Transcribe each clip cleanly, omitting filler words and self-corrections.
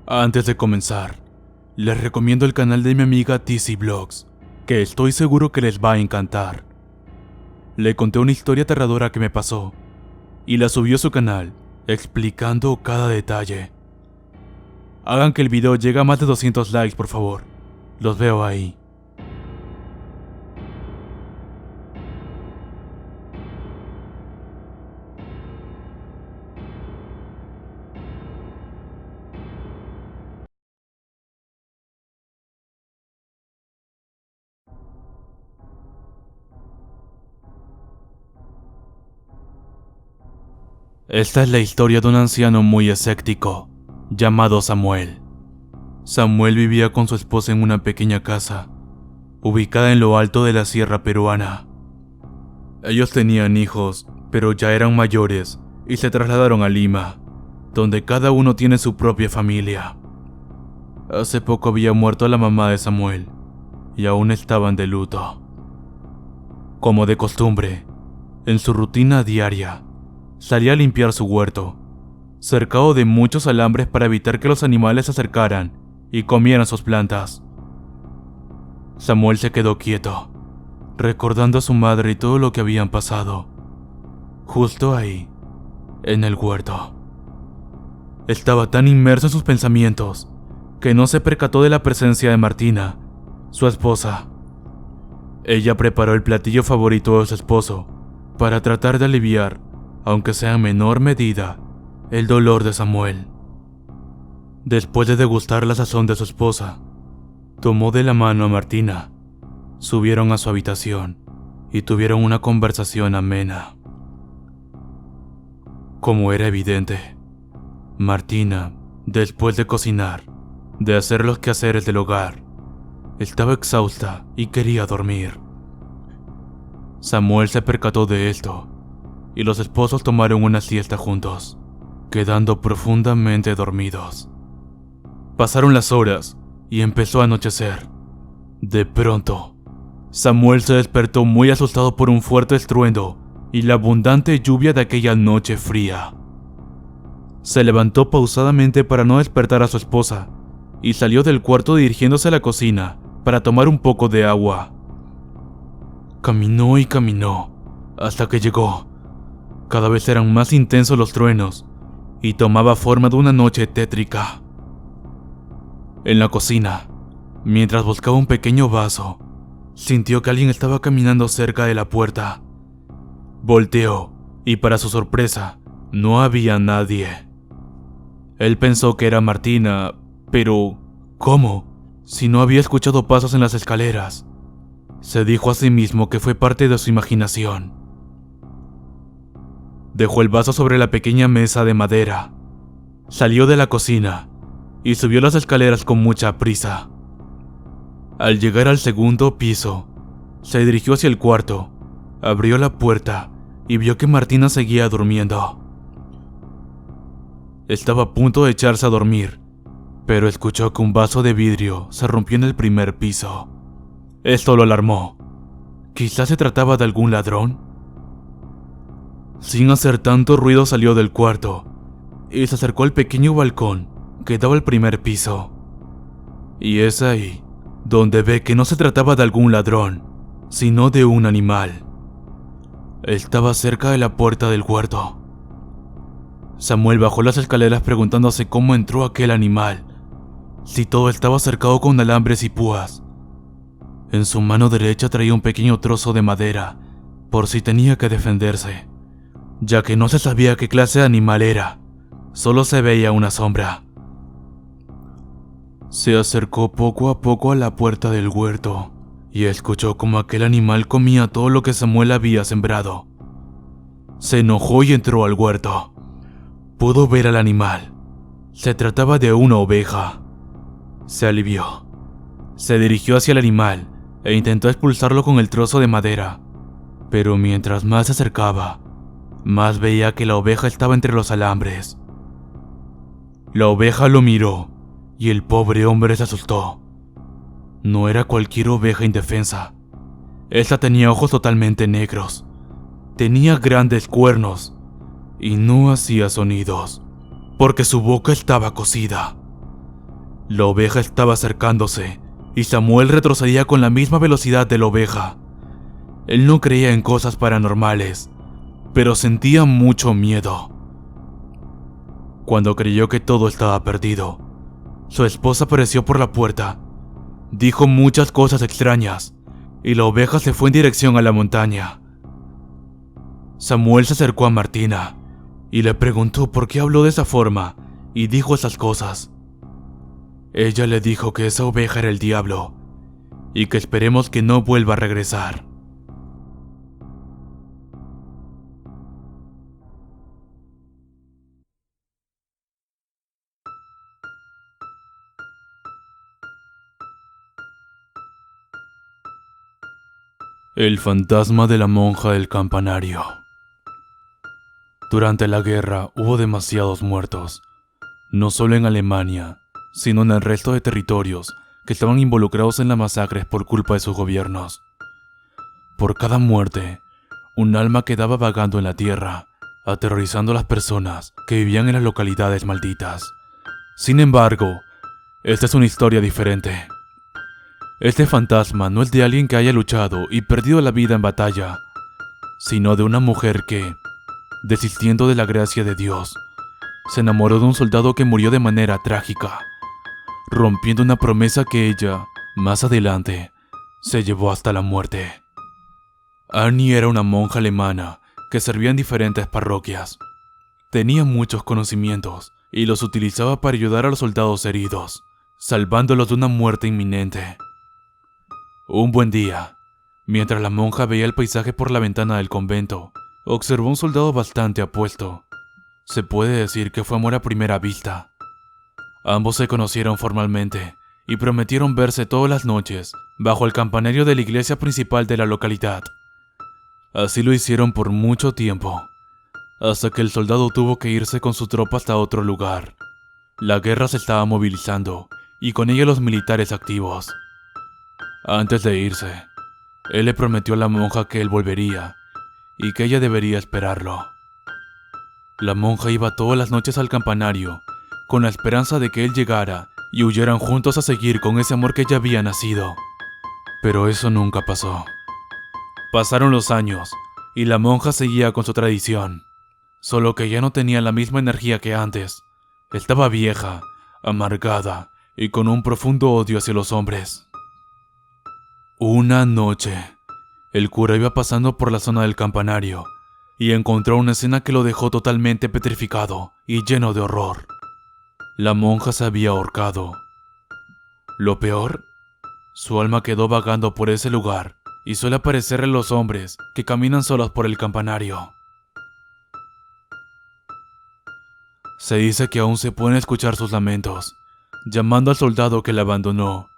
Antes de comenzar, les recomiendo el canal de mi amiga TC Vlogs, que estoy seguro que les va a encantar. Le conté una historia aterradora que me pasó, y la subió a su canal, explicando cada detalle. Hagan que el video llegue a más de 200 likes, por favor. Los veo ahí. Esta es la historia de un anciano muy escéptico, llamado Samuel. Samuel vivía con su esposa en una pequeña casa, ubicada en lo alto de la sierra peruana. Ellos tenían hijos, pero ya eran mayores y se trasladaron a Lima, donde cada uno tiene su propia familia. Hace poco había muerto la mamá de Samuel, y aún estaban de luto. Como de costumbre, en su rutina diaria, salía a limpiar su huerto, cercado de muchos alambres para evitar que los animales se acercaran y comieran sus plantas. Samuel se quedó quieto, recordando a su madre y todo lo que habían pasado. Justo ahí, en el huerto. Estaba tan inmerso en sus pensamientos que no se percató de la presencia de Martina, su esposa. Ella preparó el platillo favorito de su esposo para tratar de aliviar, aunque sea en menor medida, el dolor de Samuel. Después de degustar la sazón de su esposa, tomó de la mano a Martina, subieron a su habitación y tuvieron una conversación amena. Como era evidente, Martina, después de cocinar, de hacer los quehaceres del hogar, estaba exhausta y quería dormir. Samuel se percató de esto, y los esposos tomaron una siesta juntos, quedando profundamente dormidos. Pasaron las horas y empezó a anochecer. De pronto, Samuel se despertó muy asustado por un fuerte estruendo y la abundante lluvia de aquella noche fría. Se levantó pausadamente para no despertar a su esposa y salió del cuarto dirigiéndose a la cocina para tomar un poco de agua. Caminó y caminó hasta que llegó. Cada vez eran más intensos los truenos y tomaba forma de una noche tétrica. En la cocina, mientras buscaba un pequeño vaso, sintió que alguien estaba caminando cerca de la puerta. Volteó y para su sorpresa, no había nadie. Él pensó que era Martina, pero ¿cómo? Si no había escuchado pasos en las escaleras. Se dijo a sí mismo que fue parte de su imaginación. Dejó el vaso sobre la pequeña mesa de madera, salió de la cocina y subió las escaleras con mucha prisa. Al llegar al segundo piso, se dirigió hacia el cuarto, abrió la puerta y vio que Martina seguía durmiendo. Estaba a punto de echarse a dormir, pero escuchó que un vaso de vidrio se rompió en el primer piso. Esto lo alarmó. ¿Quizás se trataba de algún ladrón? Sin hacer tanto ruido salió del cuarto y se acercó al pequeño balcón que daba al primer piso. Y es ahí donde ve que no se trataba de algún ladrón, sino de un animal. Estaba cerca de la puerta del huerto. Samuel bajó las escaleras preguntándose cómo entró aquel animal, si todo estaba cercado con alambres y púas. En su mano derecha traía un pequeño trozo de madera, por si tenía que defenderse, ya que no se sabía qué clase de animal era, solo se veía una sombra. Se acercó poco a poco a la puerta del huerto y escuchó como aquel animal comía todo lo que Samuel había sembrado. Se enojó y entró al huerto. Pudo ver al animal. Se trataba de una oveja. Se alivió. Se dirigió hacia el animal e intentó expulsarlo con el trozo de madera, pero mientras más se acercaba, más veía que la oveja estaba entre los alambres. La oveja lo miró y el pobre hombre se asustó. No era cualquier oveja indefensa. Esta tenía ojos totalmente negros, tenía grandes cuernos y no hacía sonidos, porque su boca estaba cosida. La oveja estaba acercándose y Samuel retrocedía con la misma velocidad de la oveja. Él no creía en cosas paranormales, pero sentía mucho miedo. Cuando creyó que todo estaba perdido, su esposa apareció por la puerta. Dijo muchas cosas extrañas y la oveja se fue en dirección a la montaña. Samuel se acercó a Martina y le preguntó por qué habló de esa forma y dijo esas cosas. Ella le dijo que esa oveja era el diablo y que esperemos que no vuelva a regresar. El fantasma de la monja del campanario. Durante la guerra hubo demasiados muertos, no solo en Alemania, sino en el resto de territorios que estaban involucrados en las masacres por culpa de sus gobiernos. Por cada muerte, un alma quedaba vagando en la tierra, aterrorizando a las personas que vivían en las localidades malditas. Sin embargo, esta es una historia diferente. Este fantasma no es de alguien que haya luchado y perdido la vida en batalla, sino de una mujer que, desistiendo de la gracia de Dios, se enamoró de un soldado que murió de manera trágica, rompiendo una promesa que ella, más adelante, se llevó hasta la muerte. Annie era una monja alemana que servía en diferentes parroquias. Tenía muchos conocimientos y los utilizaba para ayudar a los soldados heridos, salvándolos de una muerte inminente. Un buen día, mientras la monja veía el paisaje por la ventana del convento, observó un soldado bastante apuesto. Se puede decir que fue amor a primera vista. Ambos se conocieron formalmente y prometieron verse todas las noches bajo el campanario de la iglesia principal de la localidad. Así lo hicieron por mucho tiempo, hasta que el soldado tuvo que irse con su tropa hasta otro lugar. La guerra se estaba movilizando y con ella los militares activos. Antes de irse, él le prometió a la monja que él volvería y que ella debería esperarlo. La monja iba todas las noches al campanario con la esperanza de que él llegara y huyeran juntos a seguir con ese amor que ya había nacido. Pero eso nunca pasó. Pasaron los años y la monja seguía con su tradición, solo que ya no tenía la misma energía que antes. Estaba vieja, amargada y con un profundo odio hacia los hombres. Una noche, el cura iba pasando por la zona del campanario y encontró una escena que lo dejó totalmente petrificado y lleno de horror. La monja se había ahorcado. Lo peor, su alma quedó vagando por ese lugar y suele aparecer en los hombres que caminan solos por el campanario. Se dice que aún se pueden escuchar sus lamentos, llamando al soldado que la abandonó.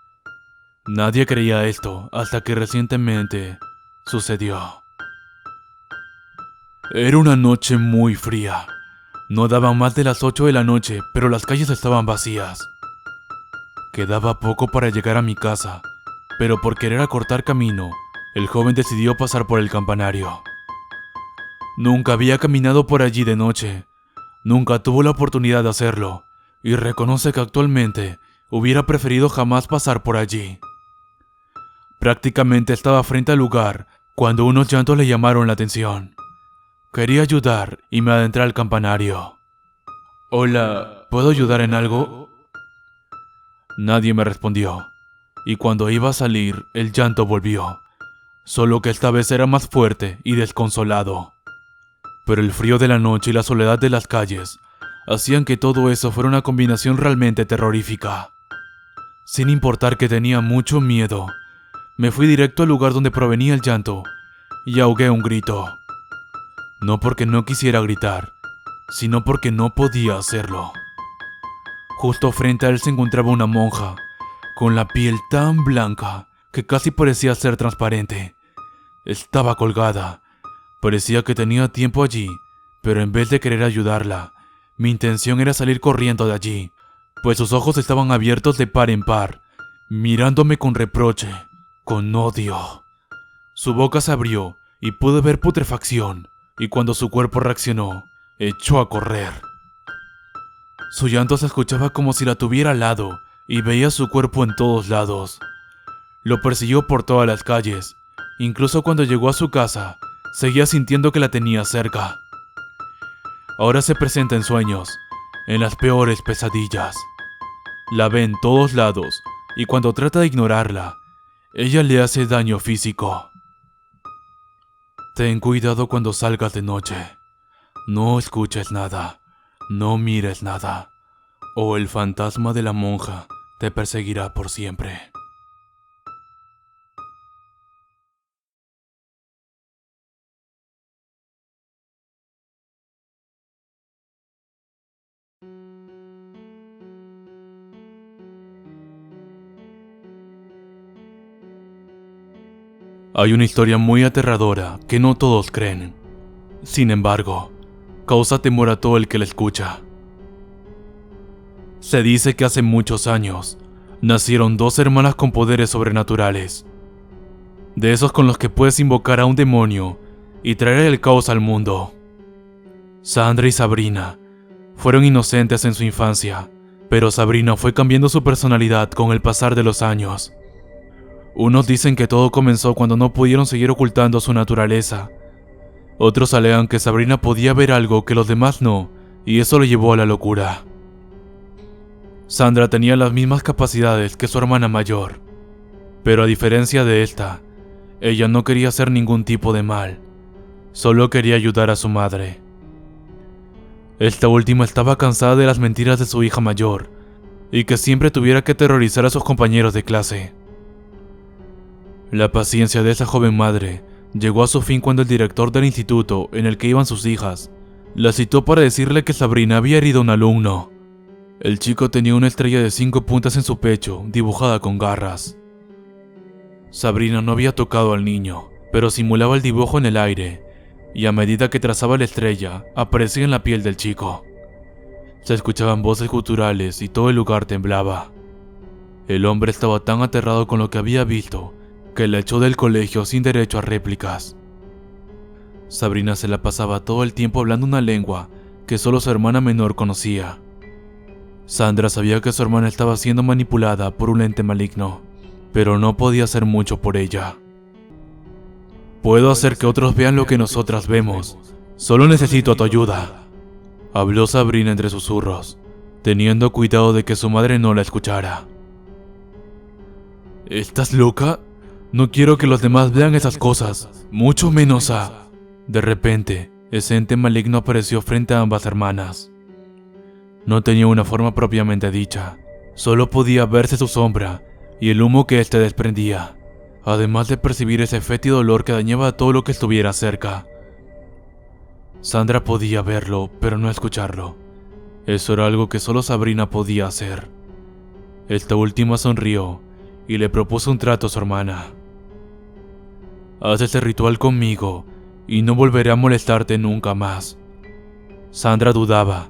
Nadie creía esto hasta que recientemente sucedió. Era una noche muy fría. No daban más de las 8 de la noche, pero las calles estaban vacías. Quedaba poco para llegar a mi casa, pero por querer acortar camino, el joven decidió pasar por el campanario. Nunca había caminado por allí de noche. Nunca tuvo la oportunidad de hacerlo, y reconoce que actualmente hubiera preferido jamás pasar por allí. Prácticamente estaba frente al lugar cuando unos llantos le llamaron la atención. Quería ayudar y me adentré al campanario. Hola, ¿puedo ayudar en algo? Nadie me respondió, y cuando iba a salir, el llanto volvió, solo que esta vez era más fuerte y desconsolado. Pero el frío de la noche y la soledad de las calles hacían que todo eso fuera una combinación realmente terrorífica. Sin importar que tenía mucho miedo, me fui directo al lugar donde provenía el llanto y ahogué un grito. No porque no quisiera gritar, sino porque no podía hacerlo. Justo frente a él se encontraba una monja, con la piel tan blanca que casi parecía ser transparente. Estaba colgada. Parecía que tenía tiempo allí, pero en vez de querer ayudarla, mi intención era salir corriendo de allí, pues sus ojos estaban abiertos de par en par, mirándome con reproche, con odio. Su boca se abrió y pude ver putrefacción, y cuando su cuerpo reaccionó, echó a correr. Su llanto se escuchaba como si la tuviera al lado y veía su cuerpo en todos lados. Lo persiguió por todas las calles. Incluso cuando llegó a su casa, seguía sintiendo que la tenía cerca. Ahora se presenta en sueños, en las peores pesadillas. La ve en todos lados, y cuando trata de ignorarla, ella le hace daño físico. Ten cuidado cuando salgas de noche. No escuches nada, no mires nada, o el fantasma de la monja te perseguirá por siempre. Hay una historia muy aterradora que no todos creen. Sin embargo, causa temor a todo el que la escucha. Se dice que hace muchos años nacieron dos hermanas con poderes sobrenaturales. De esos con los que puedes invocar a un demonio y traer el caos al mundo. Sandra y Sabrina fueron inocentes en su infancia, pero Sabrina fue cambiando su personalidad con el pasar de los años. Unos dicen que todo comenzó cuando no pudieron seguir ocultando su naturaleza. Otros alegan que Sabrina podía ver algo que los demás no, y eso lo llevó a la locura. Sandra tenía las mismas capacidades que su hermana mayor, pero a diferencia de esta, ella no quería hacer ningún tipo de mal, solo quería ayudar a su madre. Esta última estaba cansada de las mentiras de su hija mayor, y que siempre tuviera que aterrorizar a sus compañeros de clase. La paciencia de esa joven madre llegó a su fin cuando el director del instituto en el que iban sus hijas la citó para decirle que Sabrina había herido a un alumno. El chico tenía una estrella de 5 puntas en su pecho, dibujada con garras. Sabrina no había tocado al niño, pero simulaba el dibujo en el aire, y a medida que trazaba la estrella, aparecía en la piel del chico. Se escuchaban voces guturales y todo el lugar temblaba. El hombre estaba tan aterrado con lo que había visto que la echó del colegio sin derecho a réplicas. Sabrina se la pasaba todo el tiempo hablando una lengua que solo su hermana menor conocía. Sandra sabía que su hermana estaba siendo manipulada por un ente maligno, pero no podía hacer mucho por ella. Puedo hacer que otros vean lo que nosotras vemos, solo necesito tu ayuda, habló Sabrina entre susurros, teniendo cuidado de que su madre no la escuchara. ¿Estás loca? No quiero que los demás vean esas cosas, mucho menos a... De repente, ese ente maligno apareció frente a ambas hermanas. No tenía una forma propiamente dicha, solo podía verse su sombra y el humo que éste desprendía, además de percibir ese fétido olor que dañaba a todo lo que estuviera cerca. Sandra podía verlo, pero no escucharlo. Eso era algo que solo Sabrina podía hacer. Esta última sonrió y le propuso un trato a su hermana. Haz ese ritual conmigo y no volveré a molestarte nunca más. Sandra dudaba,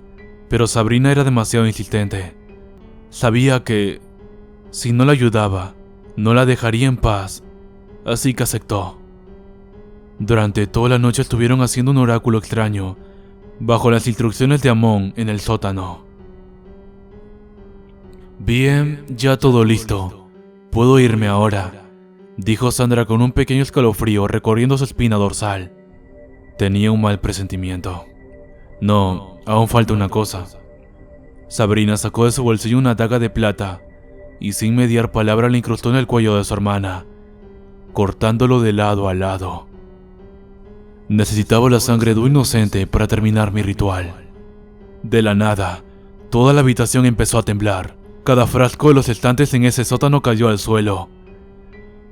pero Sabrina era demasiado insistente. Sabía que, si no la ayudaba, no la dejaría en paz, así que aceptó. Durante toda la noche estuvieron haciendo un oráculo extraño, bajo las instrucciones de Amon en el sótano. Bien, ya todo listo. Puedo irme ahora, dijo Sandra con un pequeño escalofrío recorriendo su espina dorsal. Tenía un mal presentimiento. No, aún falta una cosa. Sabrina sacó de su bolsillo una daga de plata y sin mediar palabra la incrustó en el cuello de su hermana, cortándolo de lado a lado. Necesitaba la sangre de un inocente para terminar mi ritual. De la nada, toda la habitación empezó a temblar. Cada frasco de los estantes en ese sótano cayó al suelo.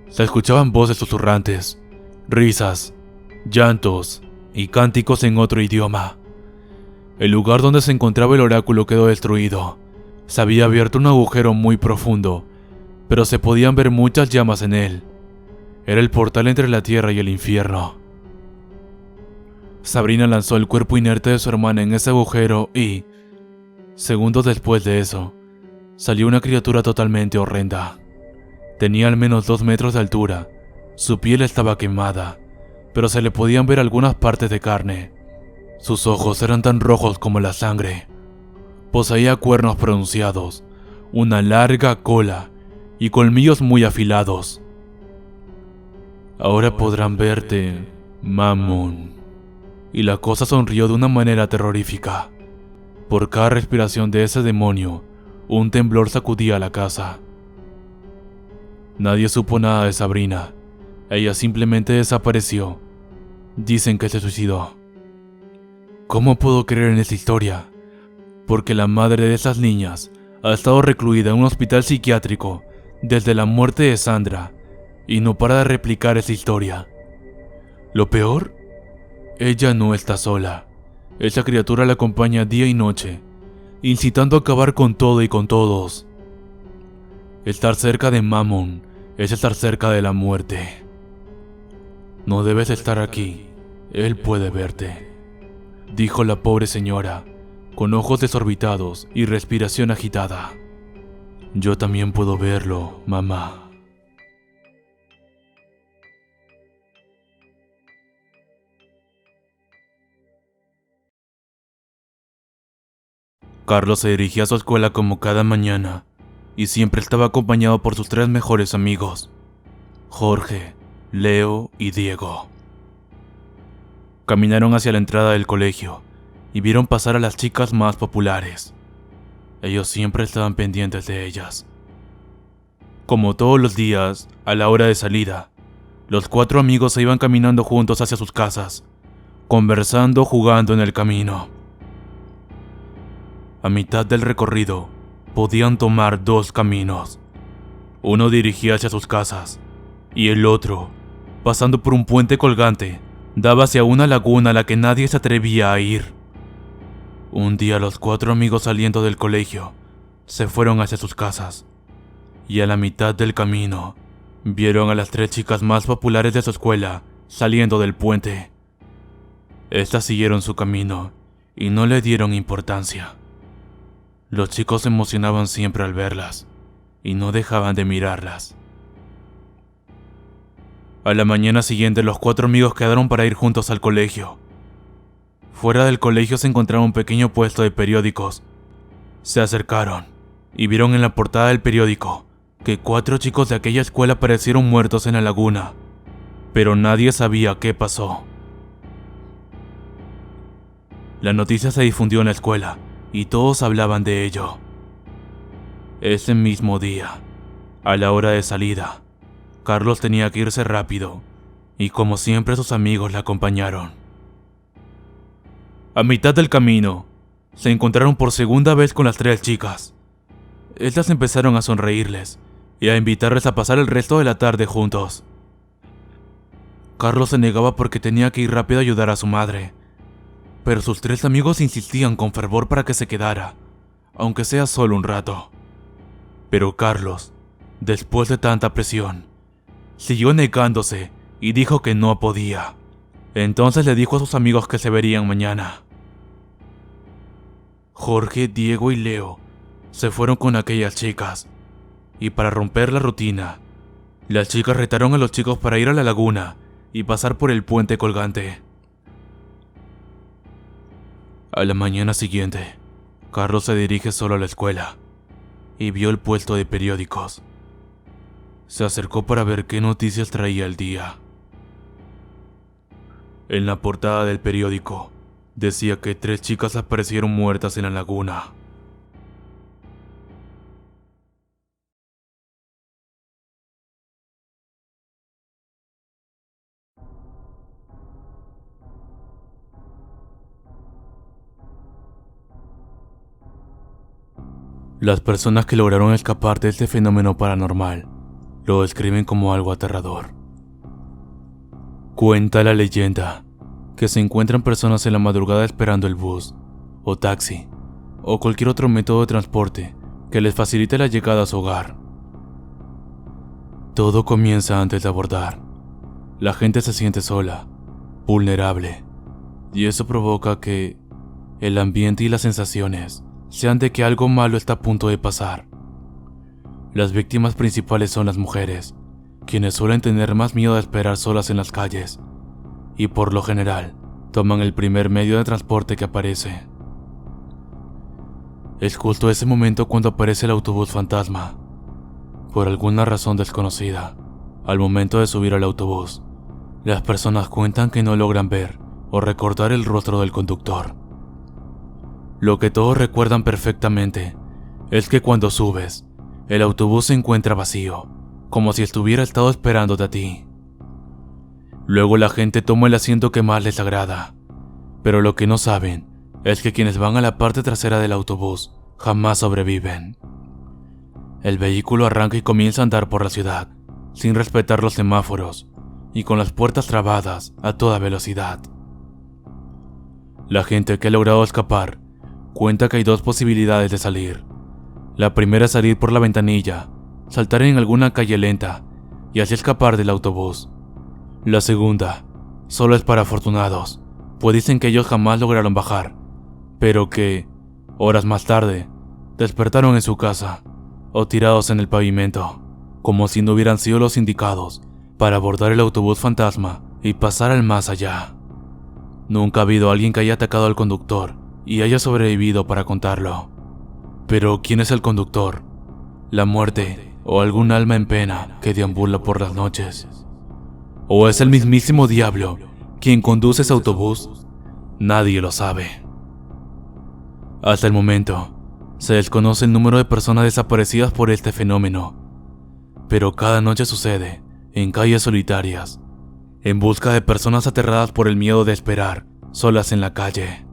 Se escuchaban voces susurrantes, risas, llantos y cánticos en otro idioma. El lugar donde se encontraba el oráculo quedó destruido. Se había abierto un agujero muy profundo, pero se podían ver muchas llamas en él. Era el portal entre la tierra y el infierno. Sabrina lanzó el cuerpo inerte de su hermana en ese agujero y, segundos después de eso, salió una criatura totalmente horrenda. Tenía al menos 2 metros de altura, su piel estaba quemada, pero se le podían ver algunas partes de carne. Sus ojos eran tan rojos como la sangre. Poseía cuernos pronunciados, una larga cola y colmillos muy afilados. Ahora podrán verte, Mammon. Y la cosa sonrió de una manera terrorífica. Por cada respiración de ese demonio, un temblor sacudía la casa. Nadie supo nada de Sabrina. Ella simplemente desapareció. Dicen que se suicidó. ¿Cómo puedo creer en esta historia? Porque la madre de esas niñas ha estado recluida en un hospital psiquiátrico desde la muerte de Sandra y no para de replicar esa historia. Lo peor, ella no está sola. Esa criatura la acompaña día y noche, incitando a acabar con todo y con todos. Estar cerca de Mammon es estar cerca de la muerte. No debes estar aquí, él puede verte, dijo la pobre señora, con ojos desorbitados y respiración agitada. Yo también puedo verlo, mamá. Carlos se dirigía a su escuela como cada mañana y siempre estaba acompañado por sus 3 mejores amigos, Jorge, Leo y Diego. Caminaron hacia la entrada del colegio y vieron pasar a las chicas más populares. Ellos siempre estaban pendientes de ellas. Como todos los días, a la hora de salida, los 4 amigos se iban caminando juntos hacia sus casas, conversando, jugando en el camino. A mitad del recorrido, podían tomar 2 caminos. Uno dirigía hacia sus casas, y el otro, pasando por un puente colgante, daba hacia una laguna a la que nadie se atrevía a ir. Un día los 4 amigos saliendo del colegio, se fueron hacia sus casas, y a la mitad del camino, vieron a las 3 chicas más populares de su escuela saliendo del puente. Estas siguieron su camino, y no le dieron importancia. Los chicos se emocionaban siempre al verlas, y no dejaban de mirarlas. A la mañana siguiente los 4 amigos quedaron para ir juntos al colegio. Fuera del colegio se encontraba un pequeño puesto de periódicos. Se acercaron, y vieron en la portada del periódico que 4 chicos de aquella escuela aparecieron muertos en la laguna, pero nadie sabía qué pasó. La noticia se difundió en la escuela, y todos hablaban de ello. Ese mismo día, a la hora de salida, Carlos tenía que irse rápido, y como siempre sus amigos le acompañaron. A mitad del camino, se encontraron por segunda vez con las 3 chicas. Estas empezaron a sonreírles y a invitarles a pasar el resto de la tarde juntos. Carlos se negaba porque tenía que ir rápido a ayudar a su madre, pero sus 3 amigos insistían con fervor para que se quedara, aunque sea solo un rato. Pero Carlos, después de tanta presión, siguió negándose y dijo que no podía. Entonces le dijo a sus amigos que se verían mañana. Jorge, Diego y Leo se fueron con aquellas chicas, y para romper la rutina, las chicas retaron a los chicos para ir a la laguna y pasar por el puente colgante. A la mañana siguiente, Carlos se dirige solo a la escuela y vio el puesto de periódicos. Se acercó para ver qué noticias traía el día. En la portada del periódico decía que 3 chicas aparecieron muertas en la laguna. Las personas que lograron escapar de este fenómeno paranormal lo describen como algo aterrador. Cuenta la leyenda que se encuentran personas en la madrugada esperando el bus, o taxi, o cualquier otro método de transporte que les facilite la llegada a su hogar. Todo comienza antes de abordar. La gente se siente sola, vulnerable, y eso provoca que el ambiente y las sensaciones sean de que algo malo está a punto de pasar. Las víctimas principales son las mujeres, quienes suelen tener más miedo a esperar solas en las calles, y por lo general, toman el primer medio de transporte que aparece. Es justo ese momento cuando aparece el autobús fantasma. Por alguna razón desconocida, al momento de subir al autobús, las personas cuentan que no logran ver o recordar el rostro del conductor. Lo que todos recuerdan perfectamente es que cuando subes, el autobús se encuentra vacío, como si estuviera estado esperándote a ti. Luego la gente toma el asiento que más les agrada, pero lo que no saben es que quienes van a la parte trasera del autobús jamás sobreviven. El vehículo arranca y comienza a andar por la ciudad, sin respetar los semáforos y con las puertas trabadas a toda velocidad. La gente que ha logrado escapar cuenta que hay dos posibilidades de salir. La primera es salir por la ventanilla, saltar en alguna calle lenta y así escapar del autobús. La segunda solo es para afortunados, pues dicen que ellos jamás lograron bajar, pero que, horas más tarde, despertaron en su casa o tirados en el pavimento, como si no hubieran sido los indicados para abordar el autobús fantasma y pasar al más allá. Nunca ha habido alguien que haya atacado al conductor y haya sobrevivido para contarlo. Pero ¿quién es el conductor? ¿La muerte o algún alma en pena que deambula por las noches? ¿O es el mismísimo diablo quien conduce ese autobús? Nadie lo sabe. Hasta el momento, se desconoce el número de personas desaparecidas por este fenómeno, pero cada noche sucede en calles solitarias, en busca de personas aterradas por el miedo de esperar solas en la calle.